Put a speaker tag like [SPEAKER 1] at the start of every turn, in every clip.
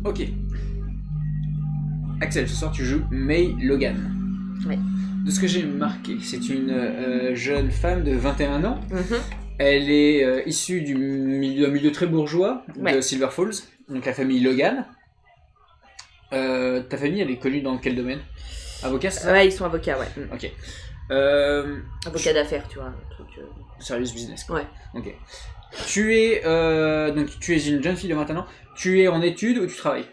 [SPEAKER 1] Ok. Axel, ce soir tu joues May Logan.
[SPEAKER 2] Ouais.
[SPEAKER 1] De ce que j'ai marqué, c'est une jeune femme de 21 ans.
[SPEAKER 2] Mhm.
[SPEAKER 1] Elle est issue d'un milieu très bourgeois
[SPEAKER 2] Ouais.
[SPEAKER 1] de Silver Falls, donc la famille Logan. Ta famille, elle est connue dans quel domaine? Avocat, c'est ça?
[SPEAKER 2] Ouais, ils sont avocats, ouais.
[SPEAKER 1] Ok.
[SPEAKER 2] Avocats d'affaires, tu vois. Un truc,
[SPEAKER 1] Serious business. Quoi.
[SPEAKER 2] Ouais.
[SPEAKER 1] Ok. Donc tu es une jeune fille de 21 ans. Tu es en études ou tu travailles?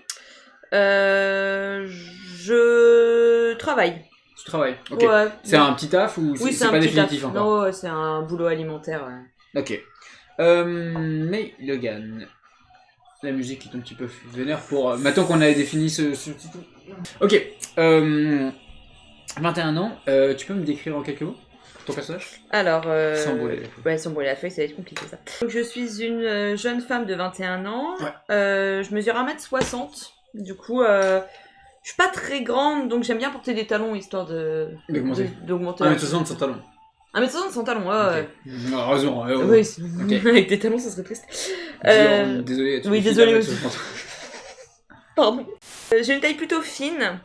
[SPEAKER 2] Je travaille.
[SPEAKER 1] Tu travailles. Ok.
[SPEAKER 2] Ouais.
[SPEAKER 1] C'est un petit taf ou
[SPEAKER 2] Oui,
[SPEAKER 1] c'est
[SPEAKER 2] un
[SPEAKER 1] pas
[SPEAKER 2] petit
[SPEAKER 1] définitif
[SPEAKER 2] taf.
[SPEAKER 1] encore?
[SPEAKER 2] Non, c'est un boulot alimentaire. Ouais.
[SPEAKER 1] Ok. May Logan. La musique est un petit peu vénère pour... maintenant qu'on a défini ce titre. Ok. 21 ans. Tu peux me décrire en quelques mots ton personnage?
[SPEAKER 2] Alors,
[SPEAKER 1] Sans brûler la feuille.
[SPEAKER 2] Ouais, sans brûler la feuille, ça va être compliqué ça. Donc, je suis une jeune femme de 21 ans.
[SPEAKER 1] Ouais.
[SPEAKER 2] Je mesure 1m60. Du coup, je suis pas très grande, donc j'aime bien porter des talons histoire d'augmenter.
[SPEAKER 1] 1m60 sans talons.
[SPEAKER 2] 1m60 sans talons, ouais.
[SPEAKER 1] Non, heureusement.
[SPEAKER 2] Oui,
[SPEAKER 1] Ok.
[SPEAKER 2] avec des talons, ça serait triste.
[SPEAKER 1] Désolé.
[SPEAKER 2] Oui, désolé aussi. Pardon. J'ai une taille plutôt fine.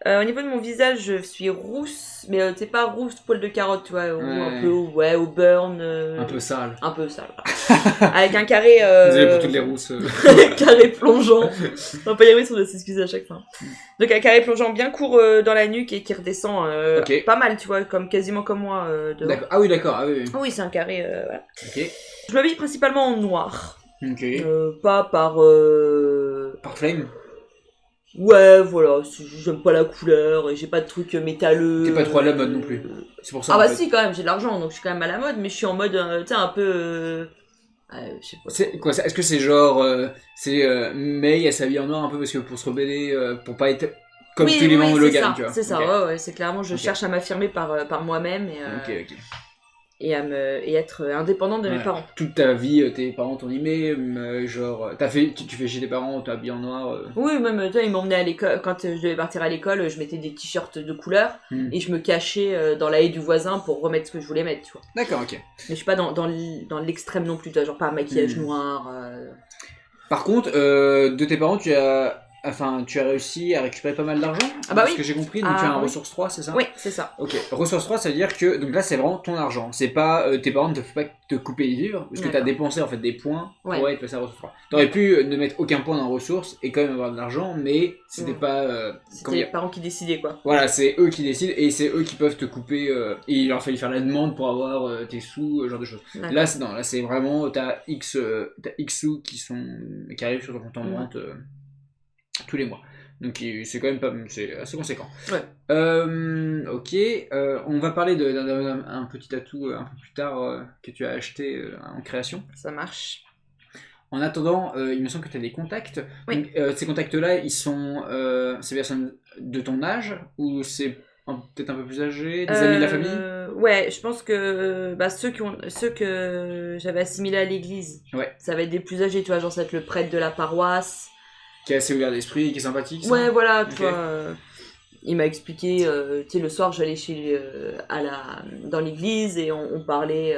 [SPEAKER 2] Au niveau de mon visage, je suis rousse, mais c'est pas rousse poil de carotte, tu vois, ou un peu au burn.
[SPEAKER 1] Un peu sale.
[SPEAKER 2] Un peu sale, voilà. Avec un carré.
[SPEAKER 1] Désolé pour toutes les rousses.
[SPEAKER 2] Carré plongeant. On va pas y arriver si on doit s'excuser à chaque fois. Donc un carré plongeant bien court dans la nuque et qui redescend
[SPEAKER 1] Ok.
[SPEAKER 2] pas mal, tu vois, quasiment comme moi devant.
[SPEAKER 1] D'accord. Ah oui, d'accord. Ah oui.
[SPEAKER 2] Oui, c'est un carré. Voilà.
[SPEAKER 1] Ok.
[SPEAKER 2] Je m'habille principalement en noir.
[SPEAKER 1] Ok.
[SPEAKER 2] Pas par.
[SPEAKER 1] Par flame.
[SPEAKER 2] Ouais, voilà, j'aime pas la couleur et j'ai pas de trucs métalleux.
[SPEAKER 1] T'es pas trop à la mode non plus. C'est pour ça.
[SPEAKER 2] Ah
[SPEAKER 1] en
[SPEAKER 2] bah
[SPEAKER 1] fait.
[SPEAKER 2] si, quand même, j'ai de l'argent donc je suis quand même à la mode, mais je suis en mode, tu sais, un peu. Je sais pas.
[SPEAKER 1] C'est quoi ça? Est-ce que c'est genre May elle s'habille en noir un peu parce que pour se rebeller pour pas être comme tous les membres de Logan,
[SPEAKER 2] ça,
[SPEAKER 1] tu vois?
[SPEAKER 2] c'est ça,
[SPEAKER 1] Ok.
[SPEAKER 2] ouais, c'est clairement, je
[SPEAKER 1] Ok.
[SPEAKER 2] cherche à m'affirmer par moi-même et,
[SPEAKER 1] Ok.
[SPEAKER 2] et être indépendante de mes
[SPEAKER 1] Ouais.
[SPEAKER 2] parents.
[SPEAKER 1] Toute ta vie, tes parents t'ont dit mais genre tu fais chez tes parents, t'es habillé en noir.
[SPEAKER 2] Oui, même, tu vois, ils m'emmenaient à l'école, quand je devais partir à l'école, je mettais des t-shirts de couleur et je me cachais dans la haie du voisin pour remettre ce que je voulais mettre, tu vois.
[SPEAKER 1] D'accord, ok.
[SPEAKER 2] Mais je suis pas dans l'extrême non plus, tu vois, genre pas un maquillage noir.
[SPEAKER 1] Par contre, de tes parents, tu as réussi à récupérer pas mal d'argent.
[SPEAKER 2] Ah bah
[SPEAKER 1] de ce
[SPEAKER 2] oui.
[SPEAKER 1] que j'ai compris, donc
[SPEAKER 2] Ah
[SPEAKER 1] tu as un
[SPEAKER 2] oui.
[SPEAKER 1] ressource 3, c'est ça?
[SPEAKER 2] Oui, c'est ça.
[SPEAKER 1] Ok, ressource 3, ça veut dire que donc là c'est vraiment ton argent. C'est pas tes parents ne te font pas te couper les vivres parce que t'as
[SPEAKER 2] D'accord.
[SPEAKER 1] dépensé en fait des points pour
[SPEAKER 2] Ouais.
[SPEAKER 1] être passé à ressource 3. T'aurais pu ne mettre aucun point dans ressources et quand même avoir de l'argent, mais c'était pas.
[SPEAKER 2] C'était
[SPEAKER 1] comment
[SPEAKER 2] les
[SPEAKER 1] dire.
[SPEAKER 2] parents qui décidaient, quoi.
[SPEAKER 1] Voilà, c'est eux qui décident et c'est eux qui peuvent te couper. Et il leur a fallu faire la demande pour avoir tes sous, ce genre de choses.
[SPEAKER 2] D'accord.
[SPEAKER 1] Là, c'est vraiment t'as X sous qui arrivent sur ton compte en banque tous les mois. Donc c'est quand même pas, c'est assez conséquent.
[SPEAKER 2] Ouais.
[SPEAKER 1] Ok, on va parler d'un petit atout un peu plus tard que tu as acheté en création.
[SPEAKER 2] Ça marche.
[SPEAKER 1] En attendant, il me semble que tu as des contacts.
[SPEAKER 2] Oui.
[SPEAKER 1] Donc, ces contacts-là, ils sont ces personnes de ton âge ou c'est peut-être un peu plus âgés, des amis de la famille?
[SPEAKER 2] Ouais, je pense que ceux que j'avais assimilés à l'église,
[SPEAKER 1] Ouais.
[SPEAKER 2] ça va être des plus âgés, tu vois, genre ça va être le prêtre de la paroisse.
[SPEAKER 1] Qui est assez ouvert d'esprit, qui est sympathique. Ça
[SPEAKER 2] Ouais, voilà, tu
[SPEAKER 1] Ok.
[SPEAKER 2] vois. Il m'a expliqué, tu sais, le soir j'allais dans l'église et on parlait.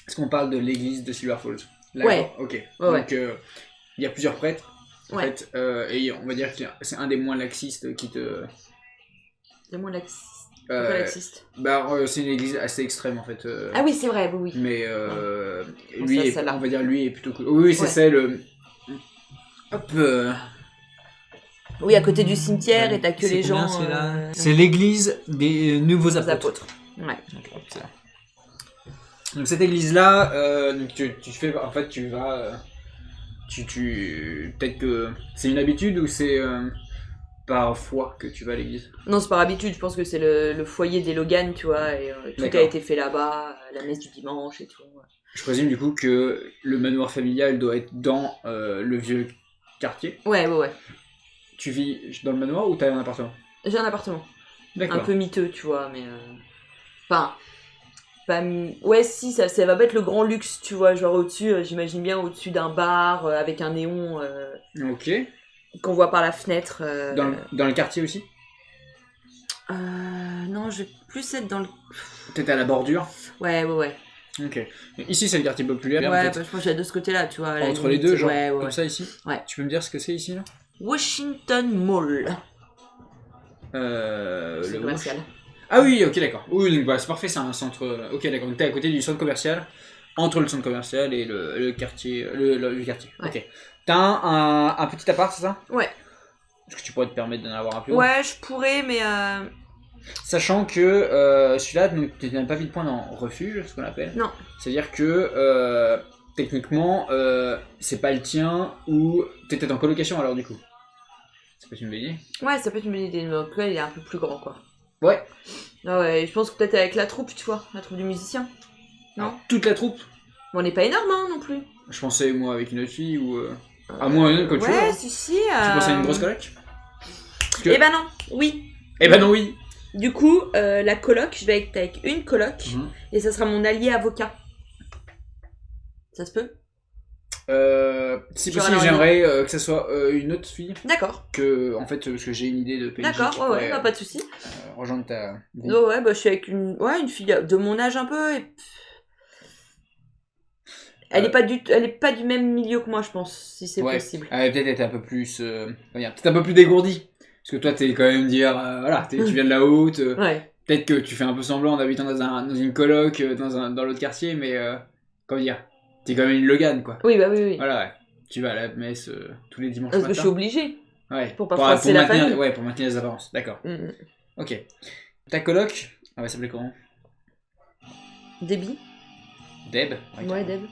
[SPEAKER 1] Est-ce qu'on parle de l'église de Silver Falls?
[SPEAKER 2] Ouais.
[SPEAKER 1] Ok.
[SPEAKER 2] Ouais,
[SPEAKER 1] Donc il y a plusieurs prêtres. En
[SPEAKER 2] Ouais.
[SPEAKER 1] fait, et on va dire que c'est un des moins laxistes qui te.
[SPEAKER 2] C'est moins laxiste.
[SPEAKER 1] Euh,
[SPEAKER 2] Pourquoi laxiste
[SPEAKER 1] c'est une église assez extrême en fait.
[SPEAKER 2] Ah oui, c'est vrai, oui.
[SPEAKER 1] Mais
[SPEAKER 2] Bon,
[SPEAKER 1] lui,
[SPEAKER 2] ça,
[SPEAKER 1] on va dire lui est plutôt cool. Oui, c'est
[SPEAKER 2] Ouais.
[SPEAKER 1] celle. Hop.
[SPEAKER 2] Oui, à côté du cimetière et t'as que
[SPEAKER 1] C'est
[SPEAKER 2] les
[SPEAKER 1] combien,
[SPEAKER 2] gens.
[SPEAKER 1] c'est là C'est l'église des nouveaux
[SPEAKER 2] les
[SPEAKER 1] apôtres.
[SPEAKER 2] apôtres. Ouais.
[SPEAKER 1] Donc cette église-là, donc tu fais, en fait, tu vas, peut-être que c'est une habitude ou c'est par foi que tu vas à l'église?
[SPEAKER 2] Non, c'est par habitude, je pense que c'est le foyer des Logan, tu vois, et tout
[SPEAKER 1] D'accord.
[SPEAKER 2] a été fait là-bas, la messe du dimanche et tout. Ouais.
[SPEAKER 1] Je présume du coup que le manoir familial doit être dans le vieux quartier.
[SPEAKER 2] Ouais.
[SPEAKER 1] Tu vis dans le manoir ou t'as un appartement?
[SPEAKER 2] J'ai un appartement.
[SPEAKER 1] D'accord.
[SPEAKER 2] Un peu miteux, tu vois, mais. Enfin. Ouais, si, ça va être le grand luxe, tu vois, genre au-dessus, j'imagine bien au-dessus d'un bar avec un néon
[SPEAKER 1] Ok.
[SPEAKER 2] qu'on voit par la fenêtre.
[SPEAKER 1] Dans le quartier aussi?
[SPEAKER 2] Non, je vais plus être dans le.
[SPEAKER 1] Peut-être à la bordure?
[SPEAKER 2] Ouais.
[SPEAKER 1] Ok. Ici c'est le quartier populaire.
[SPEAKER 2] Ouais,
[SPEAKER 1] en fait.
[SPEAKER 2] bah, je pense que j'ai de ce côté-là, tu vois. à la
[SPEAKER 1] Entre les
[SPEAKER 2] limite.
[SPEAKER 1] deux, genre
[SPEAKER 2] Ouais.
[SPEAKER 1] comme ça ici?
[SPEAKER 2] Ouais.
[SPEAKER 1] Tu peux me dire ce que c'est ici là?
[SPEAKER 2] Washington Mall.
[SPEAKER 1] Le
[SPEAKER 2] commercial.
[SPEAKER 1] Ah oui, ok, d'accord. Oui, donc bah, c'est parfait, c'est un centre. Ok, d'accord. Donc t'es à côté du centre commercial, entre le centre commercial et le quartier. Le quartier.
[SPEAKER 2] Ouais.
[SPEAKER 1] Ok. T'as un petit appart, c'est ça?
[SPEAKER 2] Ouais.
[SPEAKER 1] Est-ce que tu pourrais te permettre d'en avoir un plus grand?
[SPEAKER 2] Ouais, je pourrais, mais
[SPEAKER 1] Sachant que celui-là, donc, tu n'as pas mis de point dans refuge, ce qu'on appelle.
[SPEAKER 2] non.
[SPEAKER 1] C'est-à-dire que techniquement, c'est pas le tien ou t'étais en colocation alors du coup. C'est pas une bonne idée.
[SPEAKER 2] Ouais, ça peut être une bonne idée, mais en tout cas, il est un peu plus grand, quoi.
[SPEAKER 1] Ouais.
[SPEAKER 2] Ah ouais, je pense que peut-être avec la troupe, tu vois, la troupe du musicien. Non.
[SPEAKER 1] Alors, toute la troupe.
[SPEAKER 2] Bon, on n'est pas énorme, hein, non plus.
[SPEAKER 1] Je pensais moi avec une autre fille ou. À moi quand tu veux.
[SPEAKER 2] Ouais,
[SPEAKER 1] Hein.
[SPEAKER 2] si.
[SPEAKER 1] Tu pensais à une grosse coloc que...
[SPEAKER 2] Eh ben non, oui.
[SPEAKER 1] Eh ben non, oui.
[SPEAKER 2] Du coup, la coloc, je vais être avec une coloc et ça sera mon allié avocat. Ça se peut?
[SPEAKER 1] Si possible, j'aimerais que ça soit une autre fille.
[SPEAKER 2] D'accord.
[SPEAKER 1] Que, en fait, parce que j'ai une idée de PNJ.
[SPEAKER 2] D'accord, ouais, bah, pas de soucis.
[SPEAKER 1] Rejoindre ta vie.
[SPEAKER 2] Oh, ouais, bah, je suis avec une fille de mon âge un peu. Et... Elle est pas du même milieu que moi, je pense, si c'est possible.
[SPEAKER 1] Peut-être être un peu plus, peut-être un peu plus dégourdi. Parce que toi, t'es quand même dire, voilà, tu viens de la haute.
[SPEAKER 2] Ouais.
[SPEAKER 1] Peut-être que tu fais un peu semblant en habitant dans une coloc, dans l'autre quartier, mais comment dire, t'es quand même une Logan, quoi.
[SPEAKER 2] Oui, bah oui.
[SPEAKER 1] Voilà, ouais. Tu vas à la messe tous les dimanches
[SPEAKER 2] Parce
[SPEAKER 1] matin.
[SPEAKER 2] que je suis obligée.
[SPEAKER 1] Ouais.
[SPEAKER 2] Pour pas froisser la famille.
[SPEAKER 1] Ouais, pour maintenir les apparences. D'accord. Ok. Ta coloc, elle va s'appeler comment?
[SPEAKER 2] Debbie.
[SPEAKER 1] Deb.
[SPEAKER 2] Ouais, Deb.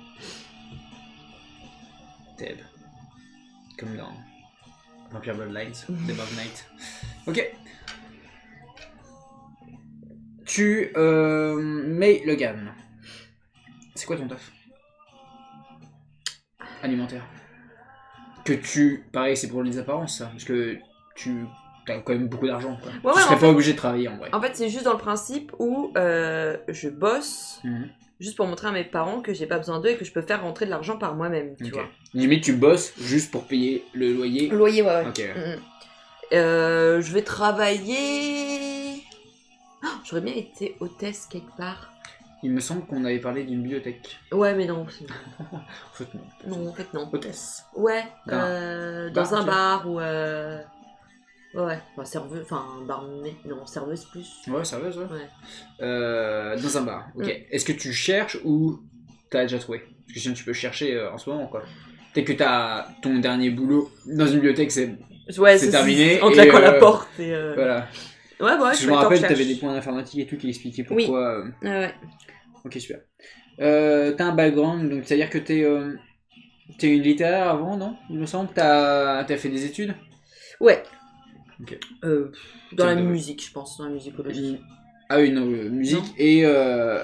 [SPEAKER 1] Deb. Comme dans Vampire Bloodlines, Deb of Night. Ok. Tu mets Logan. C'est quoi ton taf? Alimentaire. Que pareil, c'est pour les apparences, ça. Parce que t'as quand même beaucoup d'argent, quoi.
[SPEAKER 2] Ouais,
[SPEAKER 1] tu serais pas obligé de travailler, en vrai.
[SPEAKER 2] En fait, c'est juste dans le principe où je bosse juste pour montrer à mes parents que j'ai pas besoin d'eux et que je peux faire rentrer de l'argent par moi-même, tu vois.
[SPEAKER 1] Limite, tu bosses juste pour payer le loyer.
[SPEAKER 2] Le loyer, ouais.
[SPEAKER 1] Ok.
[SPEAKER 2] Je vais travailler... Oh, j'aurais bien été hôtesse quelque part.
[SPEAKER 1] Il me semble qu'on avait parlé d'une bibliothèque.
[SPEAKER 2] Ouais, mais non.
[SPEAKER 1] En fait, non.
[SPEAKER 2] Non, en fait, non.
[SPEAKER 1] Hôtesse.
[SPEAKER 2] Ouais, dans un bar ou... Ouais, enfin, serveuse, enfin, barmaid, non, serveuse plus.
[SPEAKER 1] Ouais, serveuse, ouais. Dans un bar, ok.
[SPEAKER 2] Mm.
[SPEAKER 1] Est-ce que tu cherches ou t'as déjà trouvé? Parce que sinon tu peux chercher en ce moment, quoi. Peut-être que t'as ton dernier boulot dans une bibliothèque, c'est terminé.
[SPEAKER 2] En claquant la porte et...
[SPEAKER 1] Voilà.
[SPEAKER 2] Ouais, bah ouais,
[SPEAKER 1] je me rappelle, t'avais des points d'informatique et tout qui expliquaient pourquoi...
[SPEAKER 2] Oui. Ouais.
[SPEAKER 1] Ok, super. T'as un background, donc c'est-à-dire que t'es une littéraire avant, non? Il me semble. T'as fait des études?
[SPEAKER 2] Ouais.
[SPEAKER 1] Ok.
[SPEAKER 2] Dans la musique, je pense, dans la musicologie.
[SPEAKER 1] Ah oui, non, musique. Non. Et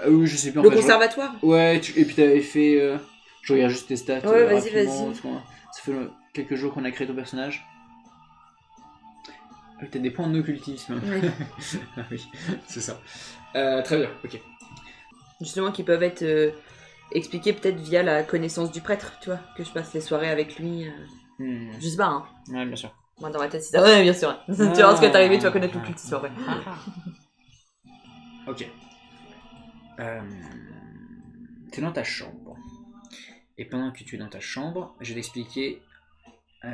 [SPEAKER 1] oui, je sais plus. En
[SPEAKER 2] le
[SPEAKER 1] fait,
[SPEAKER 2] conservatoire.
[SPEAKER 1] Ouais, et puis t'avais fait... Je regarde juste tes stats.
[SPEAKER 2] Ouais, vas-y.
[SPEAKER 1] Ça fait quelques jours qu'on a créé ton personnage. Ah, t'as des points en occultisme.
[SPEAKER 2] Oui.
[SPEAKER 1] Ah oui, c'est ça. Très bien, ok.
[SPEAKER 2] Justement, qui peuvent être expliqués peut-être via la connaissance du prêtre, tu vois, que je passe les soirées avec lui. Je sais pas, hein.
[SPEAKER 1] Ouais, bien sûr.
[SPEAKER 2] Moi, dans ma tête, c'est ça. Ouais, bien sûr. Tu vois, ce que t'es arrivé, tu vas connaître l'occultisme après.
[SPEAKER 1] Ok. T'es dans ta chambre. Et pendant que tu es dans ta chambre, je vais t'expliquer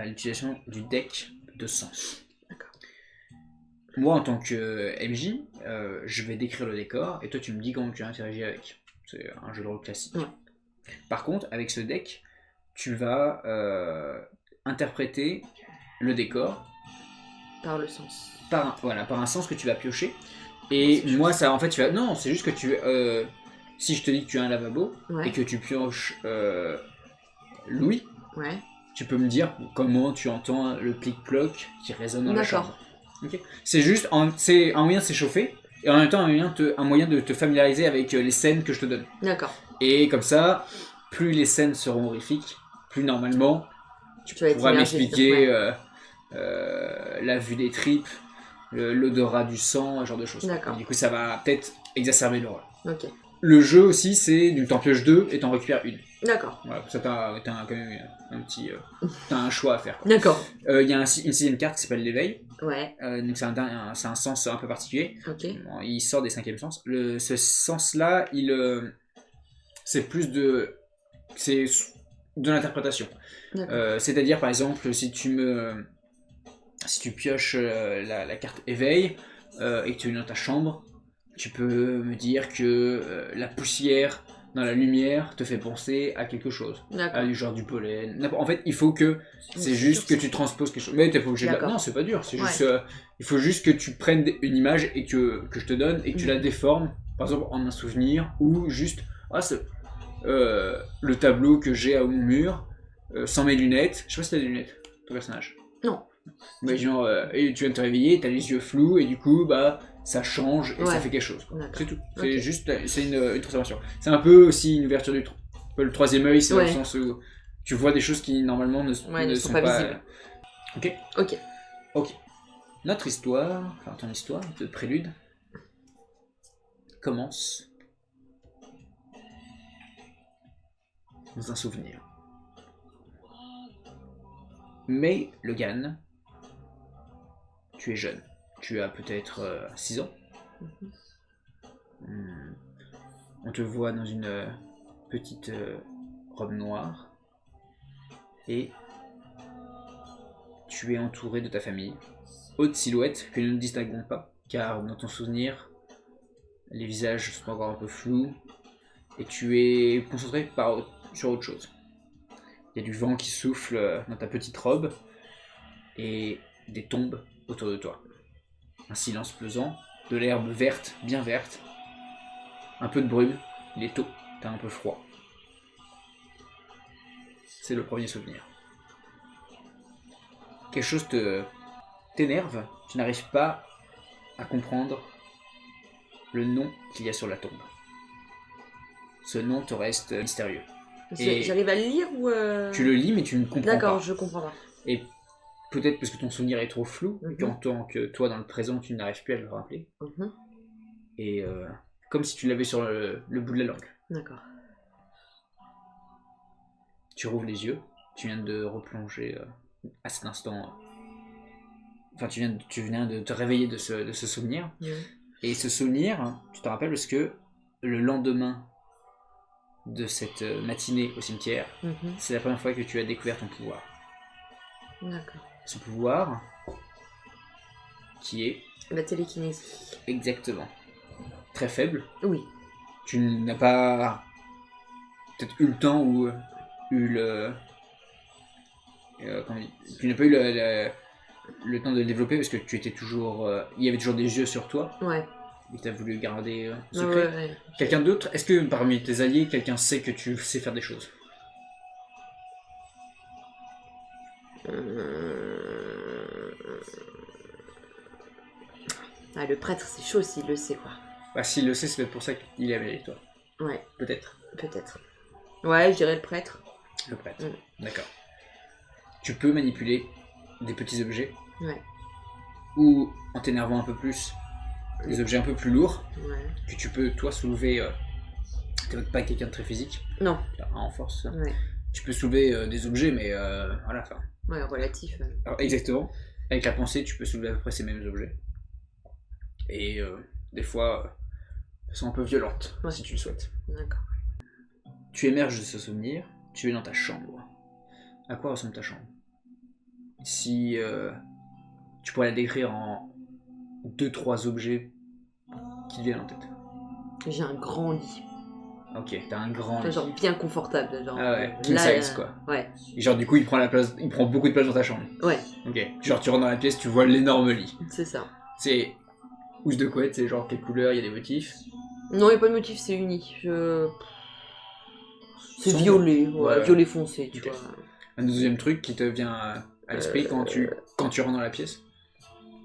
[SPEAKER 1] l'utilisation du deck de sens.
[SPEAKER 2] D'accord.
[SPEAKER 1] Moi, en tant que MJ, je vais décrire le décor et toi, tu me dis comment tu interagis avec. C'est un jeu de rôle classique.
[SPEAKER 2] Ouais.
[SPEAKER 1] Par contre, avec ce deck, tu vas interpréter le décor
[SPEAKER 2] par le sens.
[SPEAKER 1] Par un sens que tu vas piocher. Et moi, ça, en fait, tu vas. Non, c'est juste que tu. Si je te dis que tu as un lavabo et que tu pioches Louis, tu peux me dire comment tu entends le clic-cloc qui résonne dans la chambre. Okay. C'est juste c'est un moyen de s'échauffer et en même temps un moyen de te familiariser avec les scènes que je te donne.
[SPEAKER 2] D'accord.
[SPEAKER 1] Et comme ça, plus les scènes seront horrifiques, plus normalement tu pourras m'expliquer la vue des tripes, l'odorat du sang, ce genre de choses.
[SPEAKER 2] D'accord.
[SPEAKER 1] Et du coup, ça va peut-être exacerber l'horreur.
[SPEAKER 2] Ok.
[SPEAKER 1] Le jeu aussi, c'est t'en pioches 2 et t'en récupères une.
[SPEAKER 2] D'accord.
[SPEAKER 1] Voilà, pour ça t'as quand même un petit... t'as un choix à faire.
[SPEAKER 2] D'accord.
[SPEAKER 1] Il y a une sixième carte qui s'appelle l'éveil.
[SPEAKER 2] Ouais.
[SPEAKER 1] Donc c'est un sens un peu particulier.
[SPEAKER 2] Ok.
[SPEAKER 1] Il sort des cinquièmes sens. Ce sens-là, c'est plus de l'interprétation. C'est-à-dire, par exemple, si tu me si tu pioches la carte éveil et que tu es dans ta chambre, tu peux me dire que la poussière dans la lumière te fait penser à quelque chose. À du genre du pollen. En fait, il faut que... C'est juste que tu transposes quelque chose. Mais t'es pas obligé de... Non, c'est pas dur. C'est juste... il faut juste que tu prennes une image et que je te donne et que tu la déformes, par exemple, en un souvenir ou juste... le tableau que j'ai à mon mur, sans mes lunettes. Je sais pas si t'as des lunettes, ton personnage.
[SPEAKER 2] Non.
[SPEAKER 1] Mais genre, et tu viens de te réveiller, t'as les yeux flous et du coup, bah... ça change et ça fait quelque chose. C'est tout. C'est juste une transformation. C'est un peu aussi une ouverture du le troisième œil, c'est dans le sens où tu vois des choses qui normalement ne sont pas
[SPEAKER 2] visibles.
[SPEAKER 1] Ok. Notre histoire, enfin ton histoire de prélude, commence dans un souvenir. Mais Logan, tu es jeune. Tu as peut-être 6 ans. On te voit dans une petite robe noire. Et tu es entouré de ta famille. Haute silhouette que nous ne distinguons pas. Car dans ton souvenir, les visages sont encore un peu flous. Et tu es concentré sur autre chose. Il y a du vent qui souffle dans ta petite robe. Et des tombes autour de toi. Un silence pesant, de l'herbe verte, bien verte, un peu de brume, il est tôt, t'as un peu froid. C'est le premier souvenir. Quelque chose t'énerve, tu n'arrives pas à comprendre le nom qu'il y a sur la tombe. Ce nom te reste mystérieux.
[SPEAKER 2] J'arrive à le lire ou...
[SPEAKER 1] Tu le lis mais tu ne comprends pas.
[SPEAKER 2] D'accord, je comprends pas.
[SPEAKER 1] Et peut-être parce que ton souvenir est trop flou, qu'en tant que toi dans le présent tu n'arrives plus à le rappeler. Et comme si tu l'avais sur le bout de la langue.
[SPEAKER 2] D'accord.
[SPEAKER 1] Tu rouvres les yeux, tu viens de replonger à cet instant. Enfin, tu viens de te réveiller de ce souvenir. Et ce souvenir, tu te rappelles parce que le lendemain de cette matinée au cimetière, c'est la première fois que tu as découvert ton pouvoir.
[SPEAKER 2] D'accord.
[SPEAKER 1] Ce pouvoir qui est...
[SPEAKER 2] la télékinésie.
[SPEAKER 1] Exactement. Très faible.
[SPEAKER 2] Oui.
[SPEAKER 1] Tu n'as pas peut-être eu le temps ou eu le... tu n'as pas eu le temps de le développer parce que tu étais toujours... il y avait toujours des yeux sur toi.
[SPEAKER 2] Ouais.
[SPEAKER 1] Et tu as voulu garder secret. Ouais. Quelqu'un d'autre, est-ce que parmi tes alliés, quelqu'un sait que tu sais faire des choses?
[SPEAKER 2] Le prêtre, c'est chaud s'il le sait, quoi.
[SPEAKER 1] Bah, s'il le sait, c'est peut-être pour ça qu'il est avec toi.
[SPEAKER 2] Ouais.
[SPEAKER 1] Peut-être.
[SPEAKER 2] Ouais, je dirais le prêtre.
[SPEAKER 1] Le prêtre, d'accord. Tu peux manipuler des petits objets.
[SPEAKER 2] Ouais.
[SPEAKER 1] Ou, en t'énervant un peu plus, des objets un peu plus lourds.
[SPEAKER 2] Ouais.
[SPEAKER 1] Que tu peux, toi, soulever... t'es pas quelqu'un de très physique.
[SPEAKER 2] Non.
[SPEAKER 1] En force.
[SPEAKER 2] Ouais.
[SPEAKER 1] Tu peux soulever des objets, mais voilà, enfin...
[SPEAKER 2] Ouais, relatif.
[SPEAKER 1] Alors, exactement. Avec la pensée, tu peux soulever à peu près ces mêmes objets. Et des fois, elles sont un peu violentes, si tu le souhaites.
[SPEAKER 2] D'accord.
[SPEAKER 1] Tu émerges de ce souvenir, tu es dans ta chambre. À quoi ressemble ta chambre? Si tu pourrais la décrire en 2-3 objets qui te viennent en tête.
[SPEAKER 2] J'ai un grand lit.
[SPEAKER 1] Ok, t'as un grand lit.
[SPEAKER 2] Genre bien confortable. Genre,
[SPEAKER 1] ah ouais, king size quoi.
[SPEAKER 2] Ouais.
[SPEAKER 1] Et genre du coup il prend beaucoup de place dans ta chambre.
[SPEAKER 2] Ouais.
[SPEAKER 1] Ok, genre tu rentres dans la pièce, tu vois l'énorme lit.
[SPEAKER 2] C'est ça.
[SPEAKER 1] C'est housse de couette, c'est genre quelle couleur, il y a des motifs?
[SPEAKER 2] Non, il n'y a pas de motif, c'est uni. C'est violet, violet foncé, tu vois.
[SPEAKER 1] Un deuxième truc qui te vient à l'esprit quand tu rentres dans la pièce?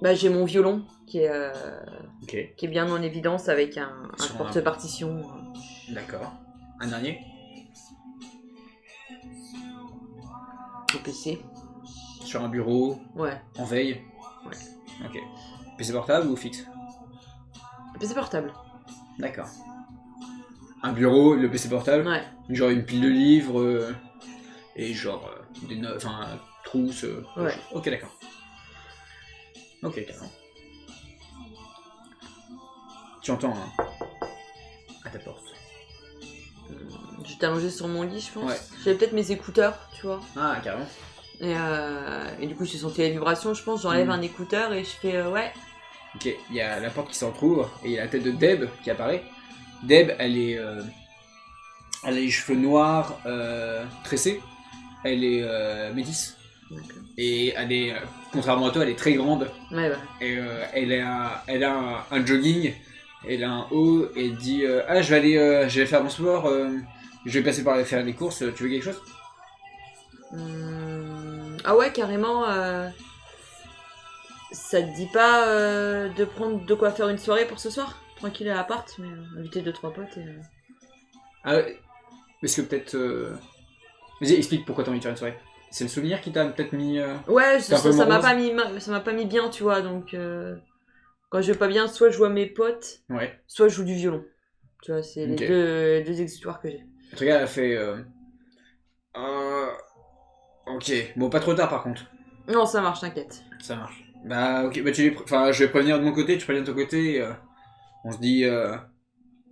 [SPEAKER 2] Bah, j'ai mon violon qui est bien en évidence avec un porte-partition.
[SPEAKER 1] D'accord. Un dernier?
[SPEAKER 2] Au PC.
[SPEAKER 1] Sur un bureau?
[SPEAKER 2] Ouais.
[SPEAKER 1] En veille?
[SPEAKER 2] Ouais.
[SPEAKER 1] Ok. PC portable ou fixe?
[SPEAKER 2] PC portable.
[SPEAKER 1] D'accord. Un bureau, le PC portable?
[SPEAKER 2] Ouais.
[SPEAKER 1] Genre une pile de livres et genre des notes, enfin trousse.
[SPEAKER 2] Ouais.
[SPEAKER 1] Ok, d'accord. Ok, carrément. Tu entends à ta porte.
[SPEAKER 2] J'étais allongée sur mon lit, je pense.
[SPEAKER 1] Ouais.
[SPEAKER 2] J'avais peut-être mes écouteurs, tu vois.
[SPEAKER 1] Ah, carrément.
[SPEAKER 2] Et du coup, j'ai senti les vibrations, je pense. J'enlève un écouteur et je fais ouais.
[SPEAKER 1] Ok, il y a la porte qui s'entrouvre et il y a la tête de Deb qui apparaît. Deb, elle a les cheveux noirs tressés. Elle est métisse. Et elle est, contrairement à toi, elle est très grande.
[SPEAKER 2] Ouais.
[SPEAKER 1] Et elle a un jogging, elle a un haut et elle dit ah, je vais aller faire mon sport, je vais passer par aller faire des courses, tu veux quelque chose?
[SPEAKER 2] Ah ouais, carrément. Ça te dit pas de prendre de quoi faire une soirée pour ce soir? Tranquille à l'appart, mais inviter 2-3 potes et...
[SPEAKER 1] Ah ouais, parce que peut-être... Vas-y, explique pourquoi t'as envie de faire une soirée. C'est le souvenir qui t'a peut-être mis...
[SPEAKER 2] Ouais, ça m'a pas mis bien, tu vois, donc... Quand je vais pas bien, soit je joue à mes potes, soit je joue du violon. Tu vois, c'est les deux histoires que j'ai.
[SPEAKER 1] Le truc, elle a fait... Ok, bon, pas trop tard par contre.
[SPEAKER 2] Non, ça marche, t'inquiète.
[SPEAKER 1] Ça marche. Bah ok, bah je vais prévenir de mon côté, tu préviens de ton côté, on se dit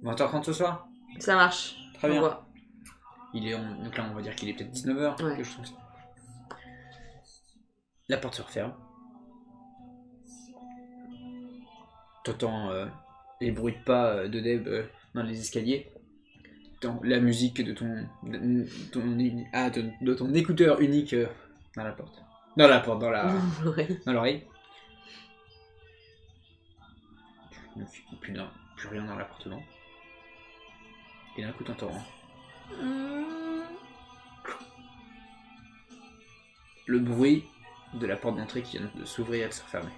[SPEAKER 1] 20h30 ce soir.
[SPEAKER 2] Ça marche.
[SPEAKER 1] Très bien. Donc là on va dire qu'il est peut-être 19h, quelque chose comme ça. La porte se referme. T'entends les bruits de pas de Deb dans les escaliers. La musique de ton écouteur unique dans la porte. Dans l'oreille. Plus rien dans l'appartement. Et d'un coup t'entends le bruit de la porte d'entrée qui vient de s'ouvrir et de se refermer.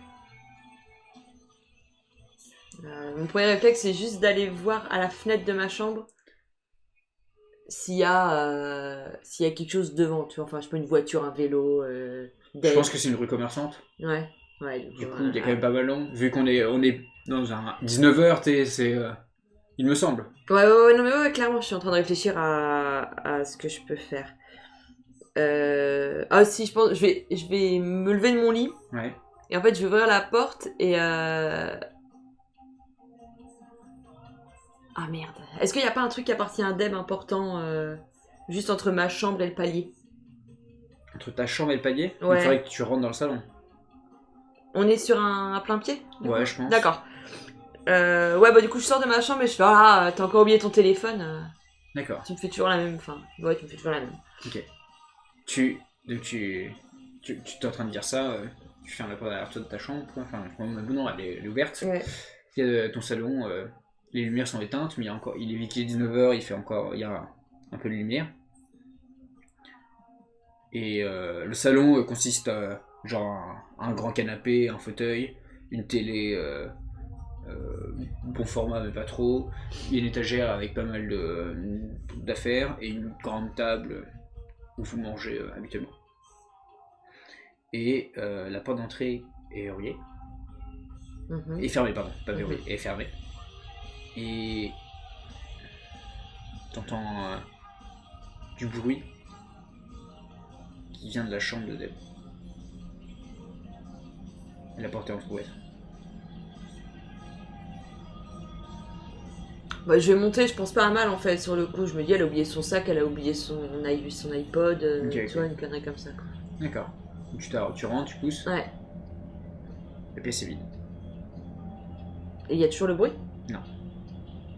[SPEAKER 2] Mon premier réflexe c'est juste d'aller voir à la fenêtre de ma chambre s'il y a quelque chose devant, tu vois, enfin je sais pas, une voiture, un vélo.
[SPEAKER 1] Je pense que c'est une rue commerçante.
[SPEAKER 2] Ouais.
[SPEAKER 1] Du coup, il y a quand même pas mal long. Vu qu'on est dans un 19h, c'est il me semble.
[SPEAKER 2] Ouais, non mais clairement, je suis en train de réfléchir à ce que je peux faire. Ah si, je pense, je vais me lever de mon lit.
[SPEAKER 1] Ouais.
[SPEAKER 2] Et en fait, je vais ouvrir la porte et Ah merde. Est-ce qu'il n'y a pas un truc qui appartient à Deb important juste entre ma chambre et le palier?
[SPEAKER 1] Entre ta chambre et le palier?
[SPEAKER 2] Ouais.
[SPEAKER 1] Il faudrait que tu rentres dans le salon.
[SPEAKER 2] On est sur un plein pied?
[SPEAKER 1] Ouais, je pense.
[SPEAKER 2] D'accord. Ouais, bah du coup, je sors de ma chambre et je fais ah, t'as encore oublié ton téléphone.
[SPEAKER 1] D'accord.
[SPEAKER 2] Tu me fais toujours la même. Enfin, ouais, tu me fais toujours la même.
[SPEAKER 1] Ok. Tu t'es en train de dire ça, tu fermes la porte derrière toi de ta chambre, enfin, non, elle est ouverte.
[SPEAKER 2] Ouais.
[SPEAKER 1] Il y a ton salon, les lumières sont éteintes, mais il est vite 19h, il y a un peu de lumière. Et le salon consiste à genre un grand canapé, un fauteuil, une télé bon format mais pas trop, il y a une étagère avec pas mal d'affaires et une grande table où vous mangez habituellement. Et la porte d'entrée est verrouillée. Est fermée, pardon, pas verrouillée, est fermée. Et t'entends du bruit qui vient de la chambre de Deb. Et la porte est entrouverte.
[SPEAKER 2] Bah, je vais monter, je pense pas à mal en fait. Sur le coup, je me dis, elle a oublié son sac, elle a oublié son iPod, tu vois, une connerie comme ça. Quoi.
[SPEAKER 1] D'accord. Tu rentres, tu pousses.
[SPEAKER 2] Ouais.
[SPEAKER 1] La pièce est vide.
[SPEAKER 2] Et il y a toujours le bruit?
[SPEAKER 1] Non.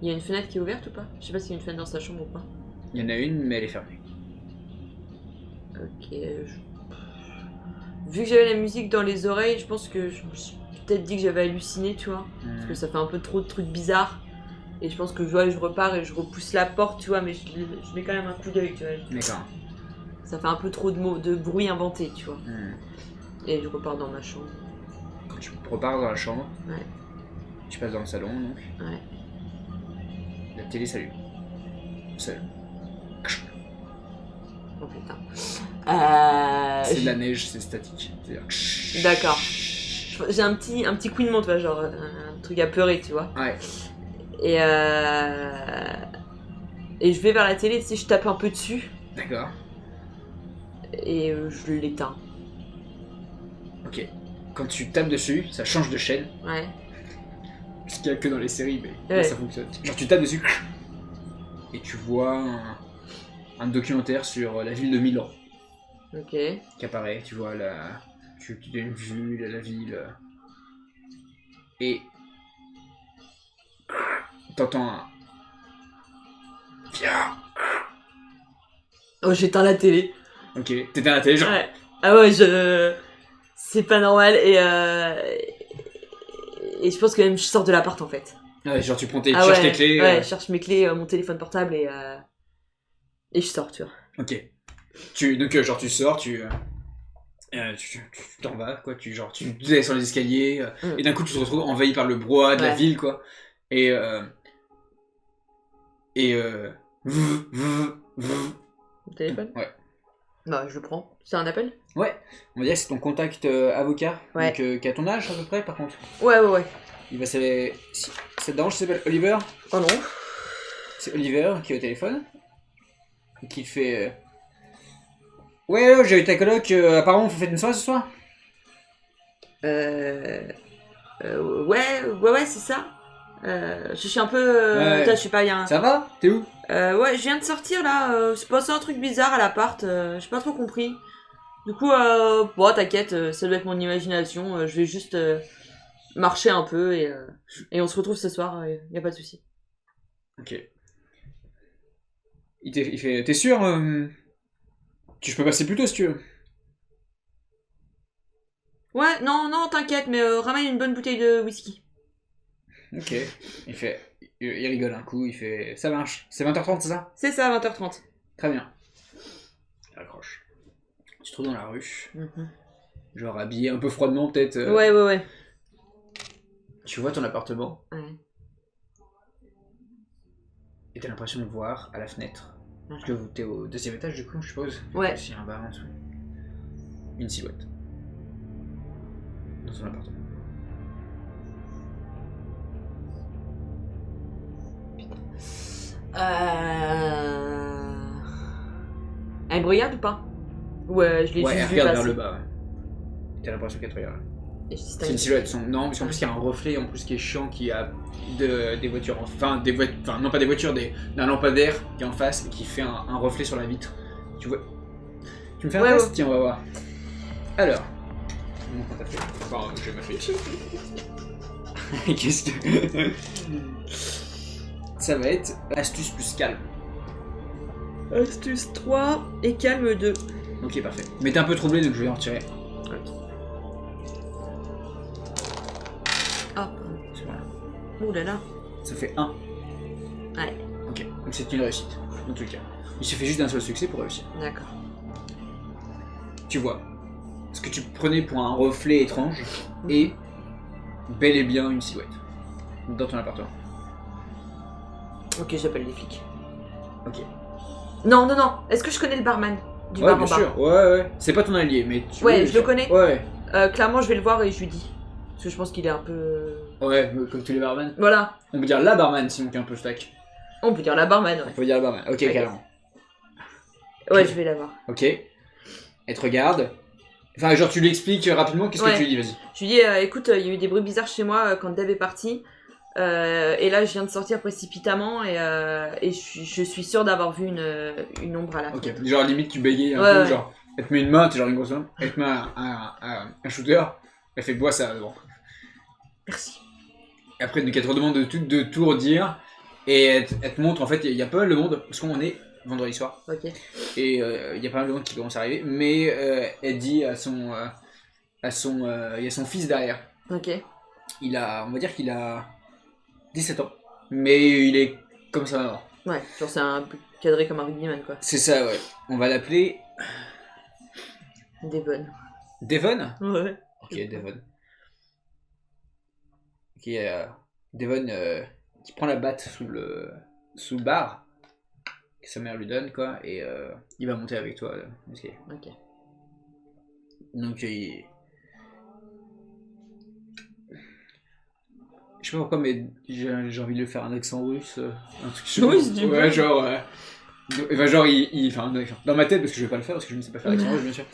[SPEAKER 2] Il y a une fenêtre qui est ouverte ou pas? Je sais pas s'il y a une fenêtre dans sa chambre ou pas.
[SPEAKER 1] Il y en a une, mais elle est fermée.
[SPEAKER 2] Ok. Vu que j'avais la musique dans les oreilles, je pense que je me suis peut-être dit que j'avais halluciné, tu vois. Parce que ça fait un peu trop de trucs bizarres. Et je pense que je repars et je repousse la porte, tu vois, mais je mets quand même un coup d'œil, tu vois.
[SPEAKER 1] D'accord.
[SPEAKER 2] Ça fait un peu trop de bruit inventé, tu vois. Et je repars dans ma chambre.
[SPEAKER 1] Quand tu repars dans la chambre,
[SPEAKER 2] ouais.
[SPEAKER 1] Tu passes dans le salon, donc.
[SPEAKER 2] Ouais.
[SPEAKER 1] La télé s'allume. Seule.
[SPEAKER 2] Oh putain.
[SPEAKER 1] C'est de la neige, c'est statique.
[SPEAKER 2] D'accord. J'ai un petit couinement, tu vois, genre un truc à pleurer, tu vois.
[SPEAKER 1] Ouais.
[SPEAKER 2] Et je vais vers la télé, tu sais, je tape un peu dessus.
[SPEAKER 1] D'accord.
[SPEAKER 2] Et je l'éteins.
[SPEAKER 1] Ok. Quand tu tapes dessus, ça change de chaîne.
[SPEAKER 2] Ouais.
[SPEAKER 1] Ce qu'il y a que dans les séries, mais là, ça fonctionne. Genre tu tapes dessus et tu vois un documentaire sur la ville de Milan.
[SPEAKER 2] Ok.
[SPEAKER 1] qui apparaît. Tu vois, tu as une vue, la ville. Et t'entends un... Viens.
[SPEAKER 2] Oh, j'éteins la télé.
[SPEAKER 1] Ok, t'éteins la télé, genre...
[SPEAKER 2] Ouais. Ah ouais, c'est pas normal, et je pense que même je sors de l'appart, en fait.
[SPEAKER 1] Ouais, genre tu prends tu cherches tes clés.
[SPEAKER 2] Ouais, je cherche mes clés, mon téléphone portable, et je sors, tu vois.
[SPEAKER 1] Ok. Donc genre tu sors, tu t'en vas, quoi. Tu descends les escaliers, et d'un coup tu te retrouves envahi par le brouhaha de la ville, quoi. Et
[SPEAKER 2] Le téléphone?
[SPEAKER 1] Ouais.
[SPEAKER 2] Bah, je le prends. C'est un appel?
[SPEAKER 1] Ouais. On va dire que c'est ton contact avocat,
[SPEAKER 2] ouais.
[SPEAKER 1] Donc, qui a ton âge à peu près, par contre.
[SPEAKER 2] Ouais.
[SPEAKER 1] Il va s'appeler... Cette dame s'appelle Oliver.
[SPEAKER 2] Oh non.
[SPEAKER 1] C'est Oliver qui est au téléphone. Et qui fait... Ouais, j'ai eu ta coloc, apparemment vous faites une soirée ce soir.
[SPEAKER 2] Ouais, c'est ça. Je suis un peu...
[SPEAKER 1] Ouais.
[SPEAKER 2] Je sais pas, y'a un...
[SPEAKER 1] Ça va? T'es où?
[SPEAKER 2] Ouais, je viens de sortir là, c'est passé un truc bizarre à l'appart, j'ai pas trop compris. Du coup, bon, t'inquiète, ça doit être mon imagination, je vais juste marcher un peu, et on se retrouve ce soir, y a pas de souci.
[SPEAKER 1] Ok. Il fait... T'es sûr je peux passer plus tôt si tu veux.
[SPEAKER 2] Ouais, non, t'inquiète, mais ramène une bonne bouteille de whisky.
[SPEAKER 1] Ok. Il rigole un coup, il fait... Ça marche. C'est 20h30, c'est ça?
[SPEAKER 2] C'est ça, 20h30.
[SPEAKER 1] Très bien. Il raccroche. Tu te trouves dans la rue. Genre habillé un peu froidement peut-être.
[SPEAKER 2] Ouais.
[SPEAKER 1] Tu vois ton appartement.
[SPEAKER 2] Ouais.
[SPEAKER 1] Et t'as l'impression de voir à la fenêtre. Parce que t'es au 2e étage du coup, je suppose.
[SPEAKER 2] Ouais.
[SPEAKER 1] S'il y a un bar en dessous. Une silhouette. Dans son appartement.
[SPEAKER 2] Elle me regarde ou pas? Ouais, je l'ai juste
[SPEAKER 1] elle
[SPEAKER 2] vu
[SPEAKER 1] regarde
[SPEAKER 2] passer.
[SPEAKER 1] vers le bas, ouais. T'as l'impression qu'elle te regarde. C'est une
[SPEAKER 2] silhouette.
[SPEAKER 1] silhouette. Non, parce qu'en plus il y a un reflet en plus qui est chiant, qui a des voitures. Enfin, non pas des voitures, d'un lampadaire qui est en face et qui fait un reflet sur la vitre. Tu vois. Tu me fais un test? Tiens, on va voir. Alors. Comment t'as fait? Enfin, j'ai ma fait. Qu'est-ce que. Ça va être astuce plus calme.
[SPEAKER 2] Astuce 3 et calme 2.
[SPEAKER 1] Ok, parfait. Mais t'es un peu troublé donc je vais en retirer.
[SPEAKER 2] Ok. Ah.
[SPEAKER 1] Voilà.
[SPEAKER 2] Ouh là là.
[SPEAKER 1] Ça fait 1.
[SPEAKER 2] Ouais.
[SPEAKER 1] Ok, donc c'est une réussite, dans tous les cas. Il suffit juste d'un seul succès pour réussir.
[SPEAKER 2] D'accord.
[SPEAKER 1] Tu vois ce que tu prenais pour un reflet étrange est bel et bien une silhouette dans ton appartement.
[SPEAKER 2] Ok, j'appelle les flics.
[SPEAKER 1] Ok.
[SPEAKER 2] Non. Est-ce que je connais le barman du bar en
[SPEAKER 1] bien
[SPEAKER 2] bas?
[SPEAKER 1] sûr, ouais. C'est pas ton allié, mais tu...
[SPEAKER 2] Ouais, je le connais.
[SPEAKER 1] Ouais.
[SPEAKER 2] Clairement, je vais le voir et je lui dis. Parce que je pense qu'il est un peu...
[SPEAKER 1] Ouais, comme tous les barman.
[SPEAKER 2] Voilà.
[SPEAKER 1] On peut dire la barman, sinon t'es un peu stack.
[SPEAKER 2] On peut dire la barman, ouais.
[SPEAKER 1] On peut dire la barman, ok, carrément.
[SPEAKER 2] Ouais, je vais la voir.
[SPEAKER 1] Ok. Elle te regarde. Enfin, genre, tu lui expliques rapidement, qu'est-ce que tu lui dis, vas-y.
[SPEAKER 2] Je lui dis, écoute, il y a eu des bruits bizarres chez moi quand Deb est parti. Et là, je viens de sortir précipitamment et je suis sûre d'avoir vu une ombre à la fenêtre.
[SPEAKER 1] Ok, genre limite tu bégayes un peu, genre elle te met une main, t'es genre une grosse main, elle te met un shooter, elle fait bois ça devant.
[SPEAKER 2] Merci.
[SPEAKER 1] Et après donc elle te redemande de tout redire et elle te montre en fait, il y a pas mal de monde, parce qu'on est vendredi soir.
[SPEAKER 2] Ok.
[SPEAKER 1] Et il y a pas mal de monde qui commence à arriver, mais elle dit à son il y a son fils derrière.
[SPEAKER 2] Ok.
[SPEAKER 1] On va dire qu'il a 17 ans, mais il est comme ça maintenant.
[SPEAKER 2] Ouais, genre c'est un peu cadré comme un rugbyman quoi.
[SPEAKER 1] C'est ça, ouais. On va l'appeler...
[SPEAKER 2] Devon.
[SPEAKER 1] Devon?
[SPEAKER 2] Ouais.
[SPEAKER 1] Ok, Devon. Ok, Devon qui prend la batte sous le bar que sa mère lui donne, quoi, et il va monter avec toi.
[SPEAKER 2] Ok.
[SPEAKER 1] Donc je sais pas pourquoi, mais j'ai envie de le faire un accent russe, un truc
[SPEAKER 2] russe, du coup.
[SPEAKER 1] Ouais, genre... genre, enfin, dans ma tête, parce que je vais pas le faire, parce que je ne sais pas faire l'accent russe, bien sûr.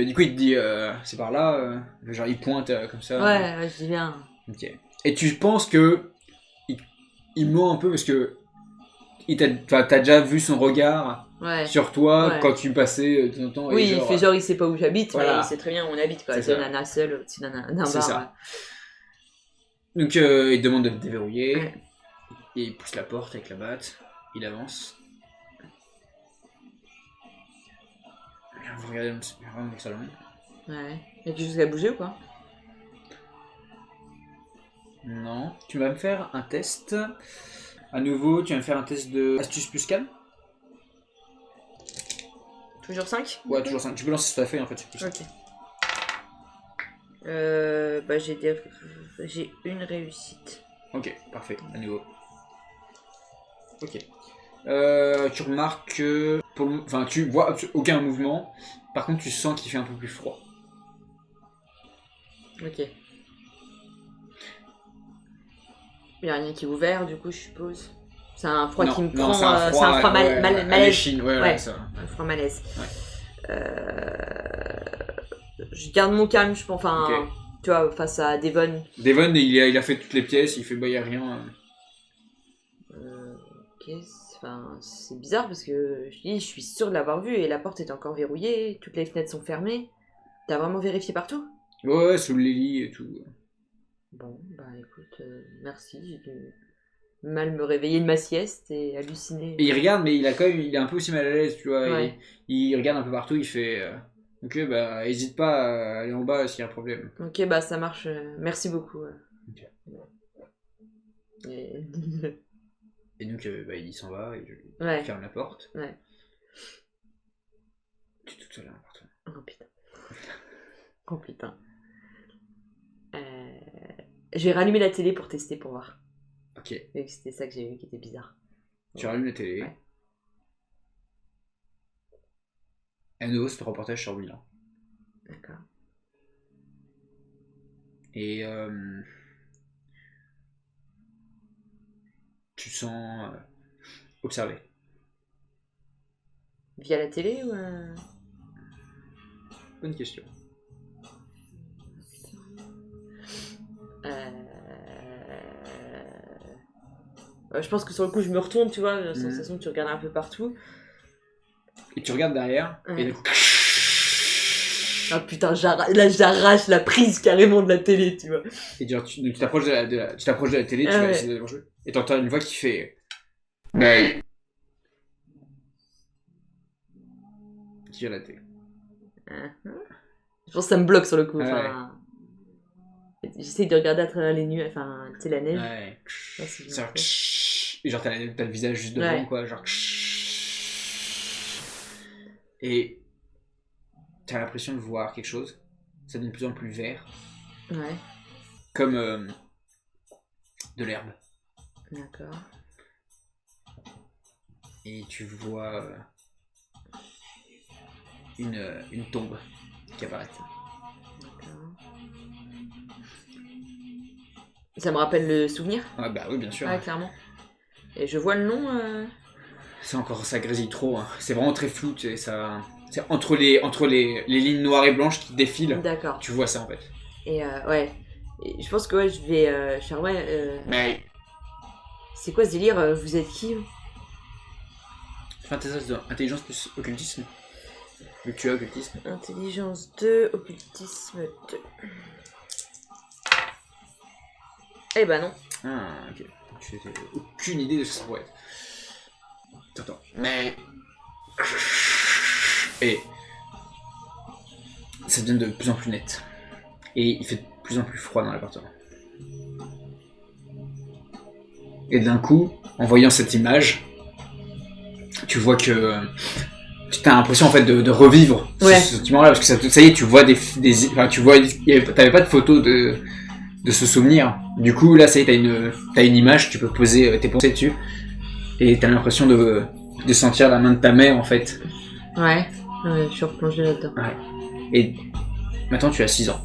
[SPEAKER 1] Du coup, il te dit, c'est par là, genre, il pointe comme ça.
[SPEAKER 2] Ouais, je dis bien.
[SPEAKER 1] Ok. Et tu penses que il ment un peu, parce que t'as déjà vu son regard sur toi quand tu passais ton temps.
[SPEAKER 2] Oui, il fait genre il sait pas où j'habite,
[SPEAKER 1] voilà.
[SPEAKER 2] mais il sait très bien où on habite, quoi. C'est nana seule au-dessus d'un bar.
[SPEAKER 1] Ça. Donc il te demande de te déverrouiller, et il pousse la porte avec la batte, il avance. Vous regardez dans le salon.
[SPEAKER 2] Ouais. Il y a quelque chose qui a bougé ou quoi?
[SPEAKER 1] Non. Tu vas me faire un test. À nouveau, tu vas me faire un test de astuce plus calme.
[SPEAKER 2] Toujours 5?
[SPEAKER 1] Ouais, toujours 5. Tu peux lancer sur ta feuille en fait.
[SPEAKER 2] Ok. J'ai une réussite.
[SPEAKER 1] Ok, parfait. À nouveau. Ok. Tu remarques que... tu vois aucun mouvement. Par contre, tu sens qu'il fait un peu plus froid.
[SPEAKER 2] Ok. Il n'y a rien qui est ouvert, du coup, je suppose. C'est un froid qui me prend. C'est un froid malaise. Un froid malaise. Ouais. Je garde mon calme, je pense. Enfin, tu vois, face à Devon.
[SPEAKER 1] Devon, il a fait toutes les pièces, il fait il n'y a rien.
[SPEAKER 2] Ok, c'est bizarre parce que je suis sûre de l'avoir vu et la porte est encore verrouillée, toutes les fenêtres sont fermées. T'as vraiment vérifié partout?
[SPEAKER 1] Ouais, sous le lit et tout. Bon,
[SPEAKER 2] bah écoute, merci, j'ai dû mal me réveiller de ma sieste et halluciner.
[SPEAKER 1] Et il regarde, mais il est un peu aussi mal à l'aise, tu vois. Ouais. Il regarde un peu partout, il fait... Ok, bah hésite pas à aller en bas s'il y a un problème.
[SPEAKER 2] Ok, bah ça marche, merci beaucoup.
[SPEAKER 1] Okay. Et donc, il s'en va, il ferme la porte.
[SPEAKER 2] Ouais.
[SPEAKER 1] Tu es toute seule à l'appartement.
[SPEAKER 2] Oh putain. Oh putain. Je vais rallumer la télé pour tester, pour voir.
[SPEAKER 1] Ok.
[SPEAKER 2] Et c'était ça que j'ai vu qui était bizarre.
[SPEAKER 1] Tu rallumes la télé. Ouais. À nouveau, c'est un reportage sur Milan.
[SPEAKER 2] D'accord.
[SPEAKER 1] Et tu sens observé.
[SPEAKER 2] Via la télé ou
[SPEAKER 1] Bonne question.
[SPEAKER 2] Je pense que sur le coup je me retourne, tu vois, la sensation que tu regardes un peu partout.
[SPEAKER 1] Et tu regardes derrière, et le...
[SPEAKER 2] Ah putain, j'arrache la prise carrément de la télé, tu vois.
[SPEAKER 1] Et genre, tu t'approches de la télé, tu vas essayer de manger. Et t'entends une voix qui fait... Mais... Qui vient la télé.
[SPEAKER 2] Je pense que ça me bloque sur le coup, enfin... J'essaie de regarder à travers les nuages, enfin, tu sais, la neige.
[SPEAKER 1] Ouais. Et genre, t'as le visage juste devant, quoi, genre... Et t'as l'impression de voir quelque chose. Ça devient de plus en plus vert.
[SPEAKER 2] Ouais.
[SPEAKER 1] Comme de l'herbe.
[SPEAKER 2] D'accord.
[SPEAKER 1] Et tu vois une tombe qui apparaît.
[SPEAKER 2] D'accord. Ça me rappelle le souvenir?
[SPEAKER 1] Ah bah oui, bien sûr.
[SPEAKER 2] Ouais, clairement. Et je vois le nom.
[SPEAKER 1] C'est encore, ça grésille trop. Hein. C'est vraiment très flou. C'est entre les lignes noires et blanches qui défilent.
[SPEAKER 2] D'accord.
[SPEAKER 1] Tu vois ça en fait.
[SPEAKER 2] Et ouais. Et je pense que je vais faire
[SPEAKER 1] Mais...
[SPEAKER 2] C'est quoi ce délire? Vous êtes qui?
[SPEAKER 1] Je fais un test d'intelligence plus occultisme. Vu que tu as occultisme.
[SPEAKER 2] Intelligence 2, occultisme 2. Eh ben non.
[SPEAKER 1] Ah, ok. Tu n'as aucune idée de ce que ça pourrait être. Attends. Mais... Et... ça devient de plus en plus net. Et il fait de plus en plus froid dans l'appartement. Et d'un coup, en voyant cette image, tu vois que... tu as l'impression en fait de revivre ce sentiment-là, parce que ça y est, tu vois t'avais pas de photo de ce souvenir. Du coup, là, ça y est, t'as une image, tu peux poser tes pensées dessus, et t'as l'impression de sentir la main de ta mère, en fait.
[SPEAKER 2] Ouais, je suis replongé là-dedans.
[SPEAKER 1] Ouais. Et maintenant, tu as 6 ans.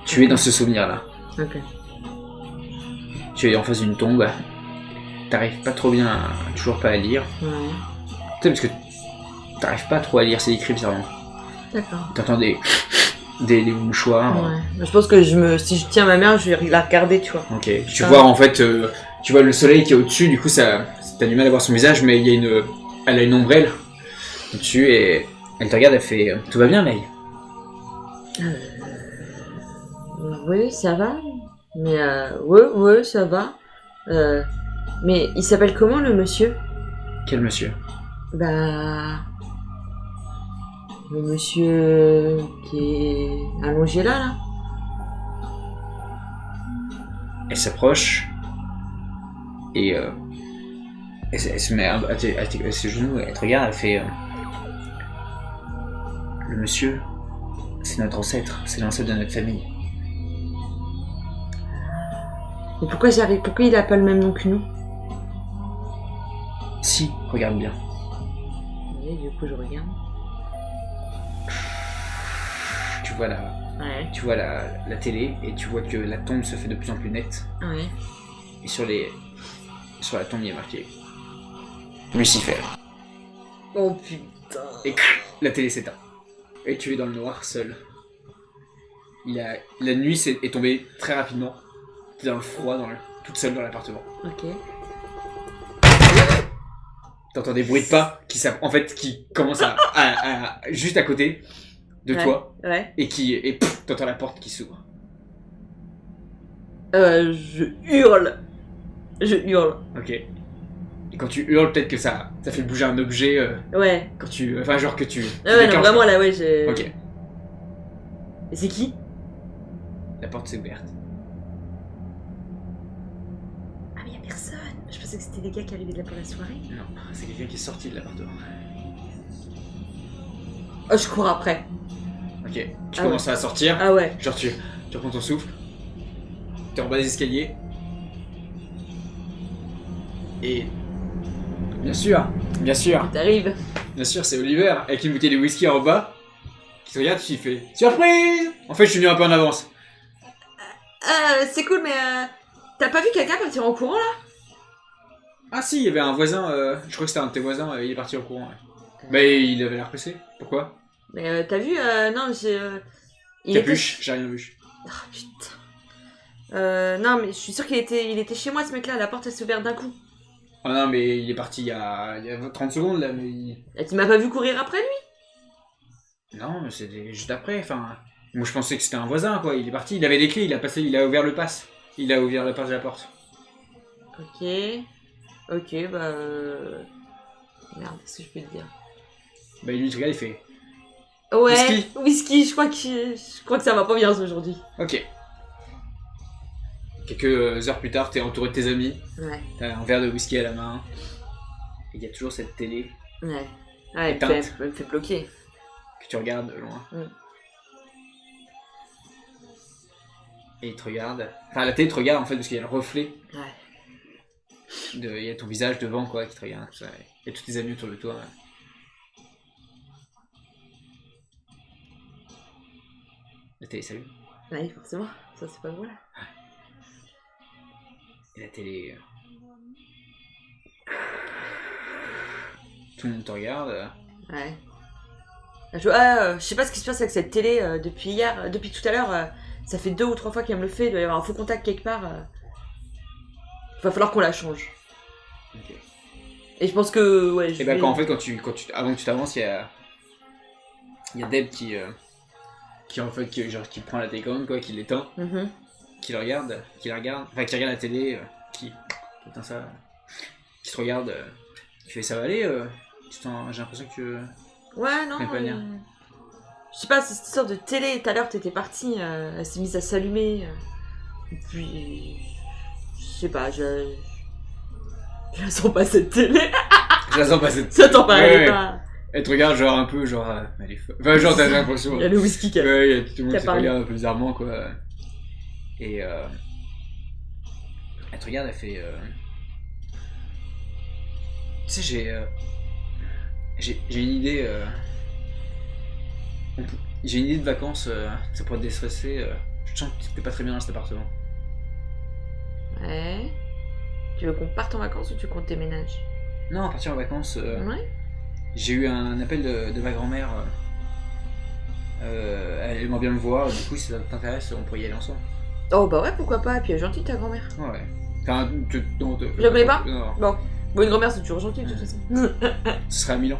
[SPEAKER 1] Tu es dans ce souvenir-là.
[SPEAKER 2] Ok.
[SPEAKER 1] Tu es en face d'une tombe. T'arrives pas trop bien, toujours pas à lire.
[SPEAKER 2] Ouais.
[SPEAKER 1] Tu sais, parce que t'arrives pas trop à lire, c'est écrit bizarrement.
[SPEAKER 2] D'accord.
[SPEAKER 1] T'entends des mouchoirs.
[SPEAKER 2] Ouais. Je pense que si je tiens ma mère, je vais la regarder, tu vois.
[SPEAKER 1] Ok. Tu vois en fait, tu vois le soleil qui est au-dessus, du coup t'as du mal à voir son visage, mais il y a Elle a une ombrelle dessus et elle te regarde, elle fait tout va bien, May?
[SPEAKER 2] Oui, ça va. Mais ouais, ça va. Mais il s'appelle comment le monsieur?
[SPEAKER 1] Quel monsieur?
[SPEAKER 2] Bah. Le monsieur qui est allongé là.
[SPEAKER 1] Elle s'approche et elle se met à ses genoux, elle te regarde, elle fait le monsieur, c'est notre ancêtre, c'est l'ancêtre de notre famille.
[SPEAKER 2] Mais pourquoi il a pas le même nom que nous?
[SPEAKER 1] Si, regarde bien.
[SPEAKER 2] Oui, du coup je regarde.
[SPEAKER 1] Tu vois la télé et tu vois que la tombe se fait de plus en plus nette.
[SPEAKER 2] Ouais.
[SPEAKER 1] Et sur la tombe il y a marqué Lucifer.
[SPEAKER 2] Oh putain.
[SPEAKER 1] Et la télé s'éteint. Et tu es dans le noir seul. La nuit est tombée très rapidement. Tu es dans le froid, toute seule dans l'appartement.
[SPEAKER 2] Ok.
[SPEAKER 1] T'entends des bruits de pas qui commencent à juste à côté de toi.
[SPEAKER 2] Ouais.
[SPEAKER 1] Et t'entends la porte qui s'ouvre.
[SPEAKER 2] Je hurle.
[SPEAKER 1] Ok. Et quand tu hurles, peut-être que ça fait bouger un objet.
[SPEAKER 2] Ouais.
[SPEAKER 1] Quand tu. Enfin, genre que tu.
[SPEAKER 2] Ouais, non, vraiment là, ouais, j'ai.
[SPEAKER 1] Ok.
[SPEAKER 2] Et c'est qui?
[SPEAKER 1] La porte s'est ouverte.
[SPEAKER 2] Ah, mais y'a personne. Je pensais que c'était des gars qui arrivaient de là pour la soirée.
[SPEAKER 1] Non, c'est quelqu'un qui est sorti de l'appartement.
[SPEAKER 2] Oh, je cours après.
[SPEAKER 1] Ok. Tu commences à sortir.
[SPEAKER 2] Ah ouais.
[SPEAKER 1] Genre tu reprends ton souffle. T'es en bas des escaliers. Et. Bien sûr.
[SPEAKER 2] T'arrives.
[SPEAKER 1] Bien sûr, c'est Oliver avec une bouteille de whisky en bas. Qui te regarde, qui fait surprise. En fait, je suis venu un peu en avance.
[SPEAKER 2] C'est cool, mais t'as pas vu quelqu'un partir en courant là?
[SPEAKER 1] Ah si, il y avait un voisin, je crois que c'était un de tes voisins, il est parti en courant. Ouais. Mais il avait l'air pressé. Pourquoi?
[SPEAKER 2] Mais t'as vu, non, j'ai...
[SPEAKER 1] Capuche, j'ai rien vu.
[SPEAKER 2] Oh putain. Non, mais je suis sûre qu'il était chez moi ce mec là, la porte elle s'est ouverte d'un coup.
[SPEAKER 1] Oh non, mais il est parti il y a 30 secondes là, mais
[SPEAKER 2] Et tu m'as pas vu courir après lui?
[SPEAKER 1] Non, mais c'était juste après, enfin... Moi je pensais que c'était un voisin quoi, il est parti, il avait les clés, il a ouvert le pass. Il a ouvert le pass de la porte.
[SPEAKER 2] Ok, bah... Merde, qu'est-ce que je peux te dire?
[SPEAKER 1] Bah lui, tu regardes, il fait...
[SPEAKER 2] Ouais, whisky, je crois que ça va pas bien aujourd'hui.
[SPEAKER 1] Ok. Quelques heures plus tard, t'es entouré de tes amis.
[SPEAKER 2] Ouais.
[SPEAKER 1] T'as un verre de whisky à la main. Et il y a toujours cette télé.
[SPEAKER 2] Ouais. Ouais, elle me fait bloquer.
[SPEAKER 1] Que tu regardes de loin. Et il te regarde. Enfin, la télé te regarde en fait parce qu'il y a le reflet.
[SPEAKER 2] Ouais.
[SPEAKER 1] Il y a ton visage devant quoi qui te regarde. Tout ça. Il y a tous tes amis autour de toi. Ouais. La télé s'allume.
[SPEAKER 2] Ouais, forcément. Ça, c'est pas drôle.
[SPEAKER 1] Et la télé... Tout le monde te regarde.
[SPEAKER 2] Ouais. Je sais pas ce qui se passe avec cette télé depuis tout à l'heure. Ça fait 2 ou 3 fois qu'elle me le fait. Il doit y avoir un faux contact quelque part. Va falloir qu'on la change.
[SPEAKER 1] Ok.
[SPEAKER 2] Et je pense que... Ouais,
[SPEAKER 1] et bah en fait, avant que tu t'avances, il y a Deb qui prend la télécommande quoi, qui l'éteint, qui la regarde, enfin qui regarde la télé, qui éteint ça, qui te regarde, qui fait ça va aller, j'ai l'impression que
[SPEAKER 2] ouais non. Je sais pas, c'est cette sorte de télé. Tout à l'heure t'étais partie, elle s'est mise à s'allumer, et puis je sais pas, je la sens pas cette télé.
[SPEAKER 1] Je la sens pas cette télé.
[SPEAKER 2] Ça t'en paraît pas.
[SPEAKER 1] Elle te regarde genre un peu genre elle est folle. Enfin genre t'as l'impression.
[SPEAKER 2] Il y a le whisky qui a...
[SPEAKER 1] Ouais, il y a tout le monde qui te regarde un peu bizarrement quoi. Et elle te regarde, elle fait tu sais j'ai une idée j'ai une idée de vacances, ça pourrait te déstresser, je sens que t'es pas très bien dans cet appartement.
[SPEAKER 2] Ouais. Tu veux qu'on parte en vacances ou tu comptes déménager?
[SPEAKER 1] Non, partir en vacances.
[SPEAKER 2] Ouais.
[SPEAKER 1] J'ai eu un appel de ma grand-mère. Elle aimerait bien me voir, du coup, si ça t'intéresse, on pourrait y aller ensemble.
[SPEAKER 2] Oh bah ouais, pourquoi pas, et puis elle est gentille ta grand-mère.
[SPEAKER 1] Ouais. Enfin,
[SPEAKER 2] je la connais pas.
[SPEAKER 1] Non.
[SPEAKER 2] Bon. Bon, une grand-mère, c'est toujours gentil de toute façon.
[SPEAKER 1] Ce sera à Milan.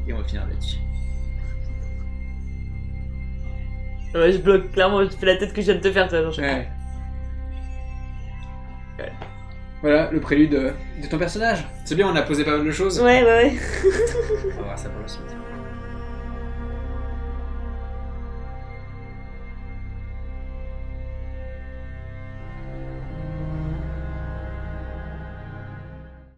[SPEAKER 1] Et on va finir là-dessus.
[SPEAKER 2] Ouais, je bloque, clairement, je fais la tête que je viens de te faire, toi. Genre,
[SPEAKER 1] ouais. Voilà, le prélude de ton personnage. C'est bien, on a posé pas mal de choses.
[SPEAKER 2] Ouais.
[SPEAKER 1] On va voir ça pour le cimetière.